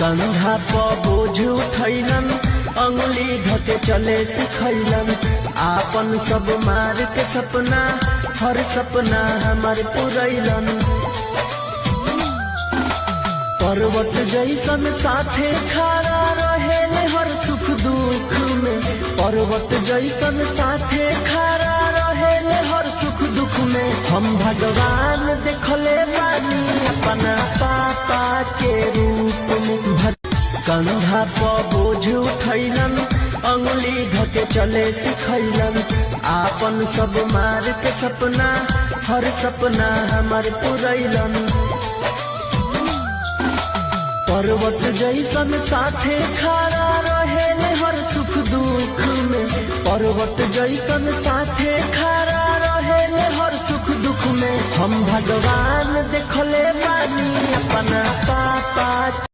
कंधा प बोझ उठैलन, अंगुली धके चले सिखैलन। आपन सब मार के सपना, हर सपना हमार पुरैलन। पर्वत जैसन साथे खड़ा रहेले हर सुख दुख में। पर्वत जैसन साथे खड़ा रहेले हर सुख दुख में। हम भगवान देखले बानी अपना पापा के रूप में। कंधा प बोझ उठैलन, अंगुली धके चले सिखैलन। आपन सब मार के सपना, हर सपना हमार पुरैलन। पर्वत जैसन साथे खड़ा रहेले हर सुख दुख में। पर्वत जैसन साथे खड़ा रहेले हर सुख दुख में। हम भगवान देखले बानी अपना पापा।